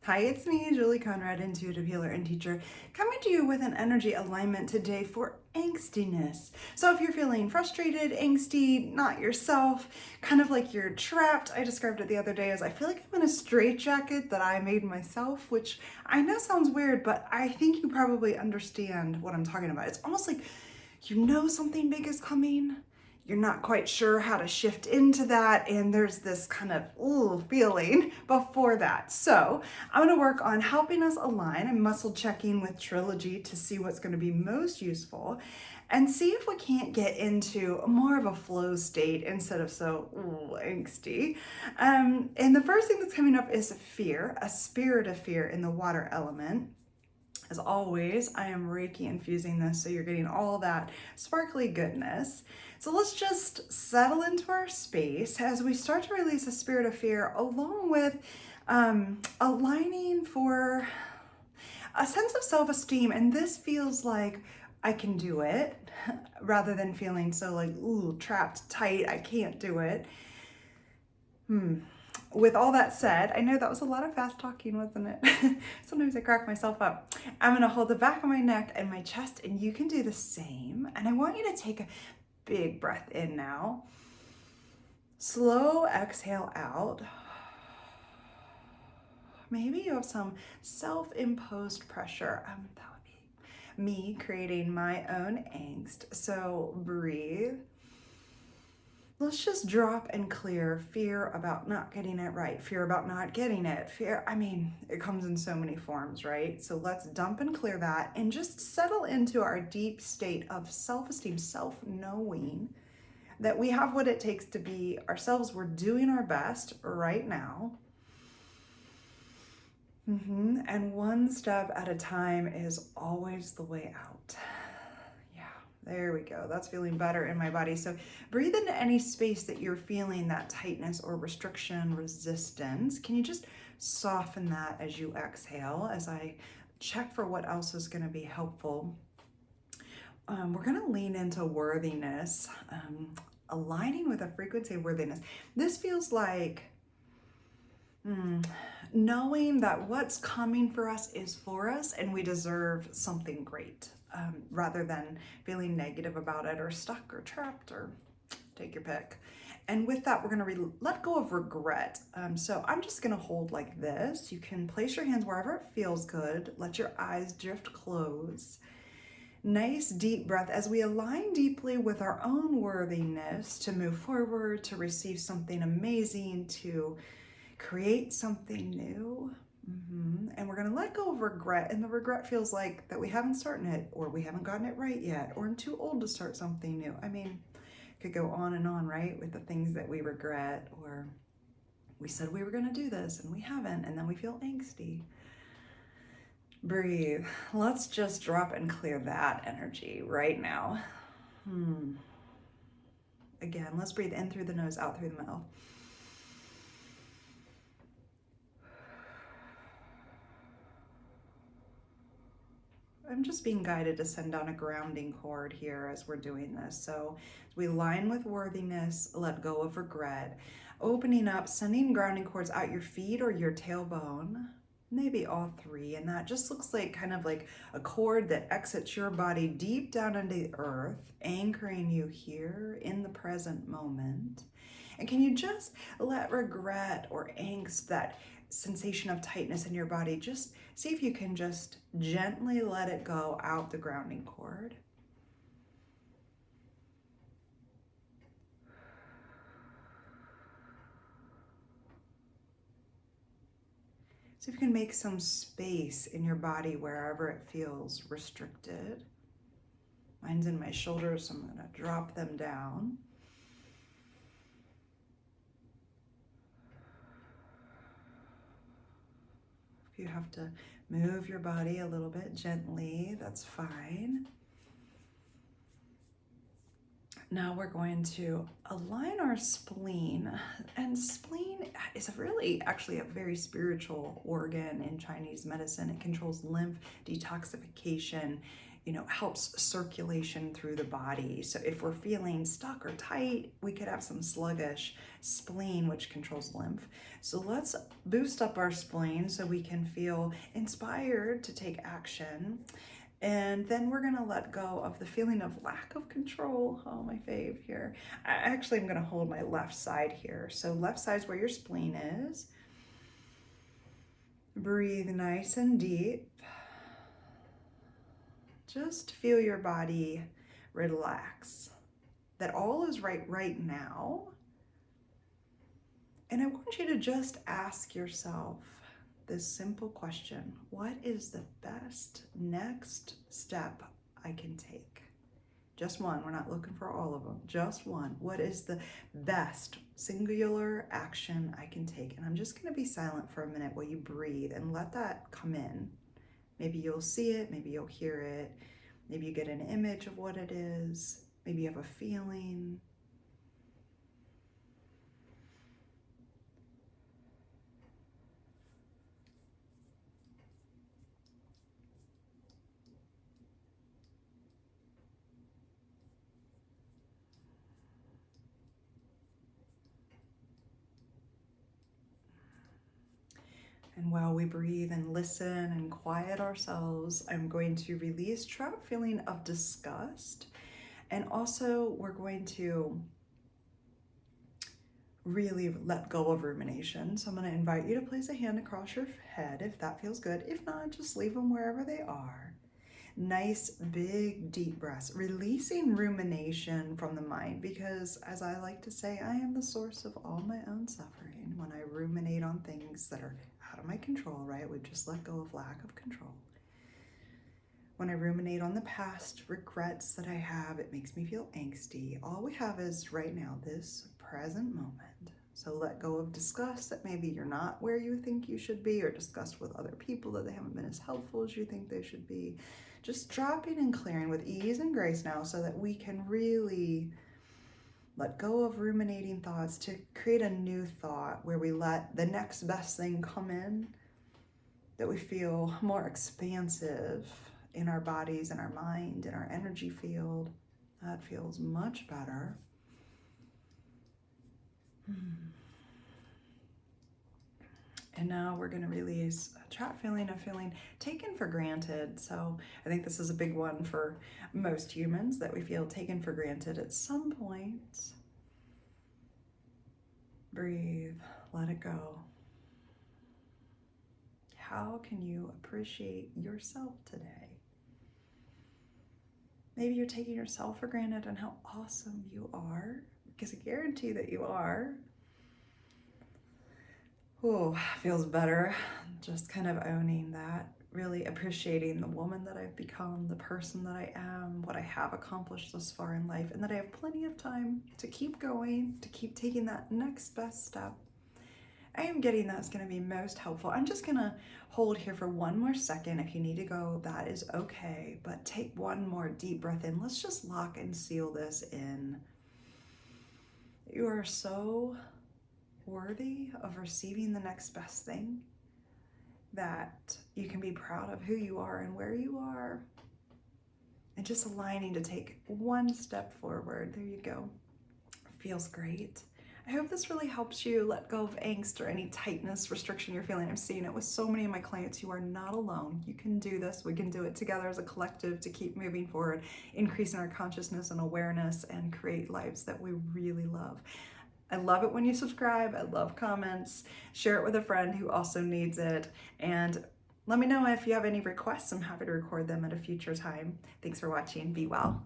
Hi, it's me, Julie Conrad, intuitive healer and teacher, coming to you with an energy alignment today for angstiness. So if you're feeling frustrated, angsty, not yourself, kind of like you're trapped, I described it the other day as I feel like I'm in a straitjacket that I made myself, which I know sounds weird, but I think you probably understand what I'm talking about. It's almost like you know something big is coming, you're not quite sure how to shift into that, and there's this kind of feeling before that. So I'm going to work on helping us align. I'm muscle checking with Trilogy to see what's going to be most useful and see if we can't get into more of a flow state instead of so angsty. And the first thing that's coming up is fear, a spirit of fear in the water element. As always, I am Reiki infusing this, so you're getting all that sparkly goodness. So let's just settle into our space as we start to release a spirit of fear, along with aligning for a sense of self-esteem. And this feels like I can do it, rather than feeling so like, ooh, trapped, tight, I can't do it. With all that said, I know that was a lot of fast talking, wasn't it? Sometimes I crack myself up. I'm gonna hold the back of my neck and my chest, and you can do the same. And I want you to take a big breath in now. Slow exhale out. Maybe you have some self-imposed pressure. That would be me creating my own angst. So breathe. Let's just drop and clear fear about not getting it right, fear about not getting it, fear, it comes in so many forms, right? So let's dump and clear that and just settle into our deep state of self-esteem, self-knowing that we have what it takes to be ourselves. We're doing our best right now. And one step at a time is always the way out. There we go. That's feeling better in my body. So breathe into any space that you're feeling that tightness or restriction, resistance. Can you just soften that as you exhale, as I check for what else is going to be helpful? We're going to lean into worthiness, aligning with a frequency of worthiness. This feels like knowing that what's coming for us is for us and we deserve something great. Rather than feeling negative about it or stuck or trapped or take your pick. And with that, we're going to let go of regret. So I'm just going to hold like this. You can place your hands wherever it feels good. Let your eyes drift close. Nice deep breath as we align deeply with our own worthiness to move forward, to receive something amazing, to create something new. And we're going to let go of regret. And the regret feels like that we haven't started it, or we haven't gotten it right yet, or I'm too old to start something new. Could go on, right? With the things that we regret, or we said we were going to do this and we haven't, and then we feel angsty. Breathe. Let's just drop and clear that energy right now. Again, let's breathe in through the nose, out through the mouth. I'm just being guided to send down a grounding cord here as we're doing this. So as we align with worthiness, let go of regret, opening up, sending grounding cords out your feet or your tailbone, maybe all three. And that just looks like kind of like a cord that exits your body deep down into the earth, anchoring you here in the present moment. And can you just let regret or angst, that sensation of tightness in your body, just see if you can just gently let it go out the grounding cord. See if you can make some space in your body wherever it feels restricted. Mine's in my shoulders, so I'm going to drop them down. If you have to move your body a little bit gently, that's fine. Now we're going to align our spleen, and spleen is actually a very spiritual organ in Chinese medicine. It controls lymph detoxification. helps circulation through the body. So if we're feeling stuck or tight, we could have some sluggish spleen, which controls lymph. So let's boost up our spleen so we can feel inspired to take action. And then we're gonna let go of the feeling of lack of control. Oh, my fave here. I'm gonna hold my left side here. So left side's where your spleen is. Breathe nice and deep. Just feel your body relax. That all is right now. And I want you to just ask yourself this simple question: what is the best next step I can take? Just one. We're not looking for all of them. Just one. What is the best singular action I can take? And I'm just going to be silent for a minute while you breathe and let that come in. Maybe you'll see it. Maybe you'll hear it. Maybe you get an image of what it is. Maybe you have a feeling. And while we breathe and listen and quiet ourselves, I'm going to release trapped feeling of disgust. And also we're going to really let go of rumination. So I'm going to invite you to place a hand across your head if that feels good. If not, just leave them wherever they are. Nice, big, deep breaths, releasing rumination from the mind, because as I like to say, I am the source of all my own suffering. When I ruminate on things that are out of my control, right? We've just let go of lack of control. When I ruminate on the past regrets that I have, it makes me feel angsty. All we have is right now, this present moment. So let go of disgust that maybe you're not where you think you should be, or disgust with other people that they haven't been as helpful as you think they should be. Just dropping and clearing with ease and grace now so that we can really let go of ruminating thoughts to create a new thought where we let the next best thing come in, that we feel more expansive in our bodies, in our mind, in our energy field. That feels much better. And now we're going to release a trapped feeling of feeling taken for granted. So I think this is a big one for most humans, that we feel taken for granted at some point. Breathe, let it go. How can you appreciate yourself today? Maybe you're taking yourself for granted and how awesome you are, because I guarantee that you are. Oh, feels better. Just kind of owning that, really appreciating the woman that I've become, the person that I am, what I have accomplished thus far in life, and that I have plenty of time to keep going, to keep taking that next best step. I am getting that's going to be most helpful. I'm just going to hold here for one more second. If you need to go, that is okay, but take one more deep breath in. Let's just lock and seal this in. You are so worthy of receiving the next best thing, that you can be proud of who you are and where you are, and just aligning to take one step forward. There you go. Feels great. I hope this really helps you let go of angst or any tightness, restriction you're feeling. I'm seeing it with so many of my clients. You are not alone. You can do this. We can do it together as a collective to keep moving forward, increasing our consciousness and awareness, and create lives that we really love. I love it when you subscribe. I love comments. Share it with a friend who also needs it. And let me know if you have any requests. I'm happy to record them at a future time. Thanks for watching. Be well.